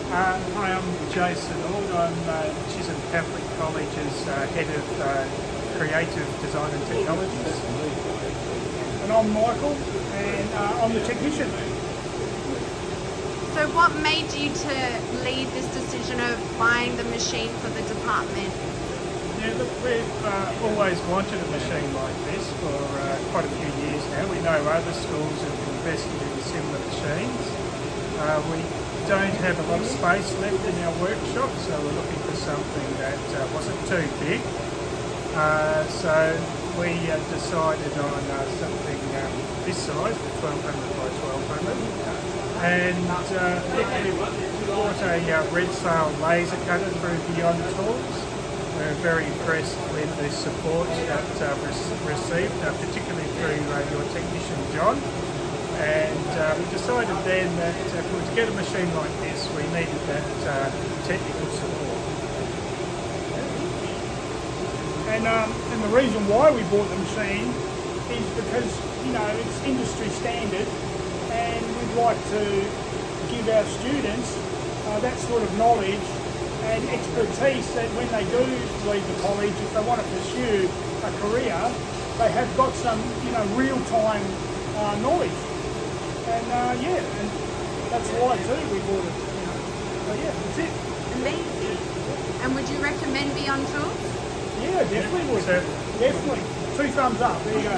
Hi, I'm Jason Ord. I'm Chisholm Catholic College's Head of Creative Design and Technologies. And I'm Michael, and I'm the technician. So what made you to lead this decision of buying the machine for the department? Yeah, look, we've always wanted a machine like this for quite a few years now. We know other schools have invested in similar machines. We don't have a lot of space left in our workshop, so we're looking for something that wasn't too big. So we decided on something this size, the 1200 by 1200, and we bought a red sail laser cutter through Beyond Tools. We're very impressed with the support that received, particularly through your technician John. And we decided then that if we were to get a machine like this, we needed that technical support. And the reason why we bought the machine is because, you know, it's industry standard, and we'd like to give our students that sort of knowledge and expertise that when they do leave the college, if they want to pursue a career, they have got some, you know, real-time knowledge. And and that's why too we bought it. So yeah, that's it. Amazing. And would you recommend Beyond Tools? Yeah, definitely would. Definitely. 2 thumbs up. There you go.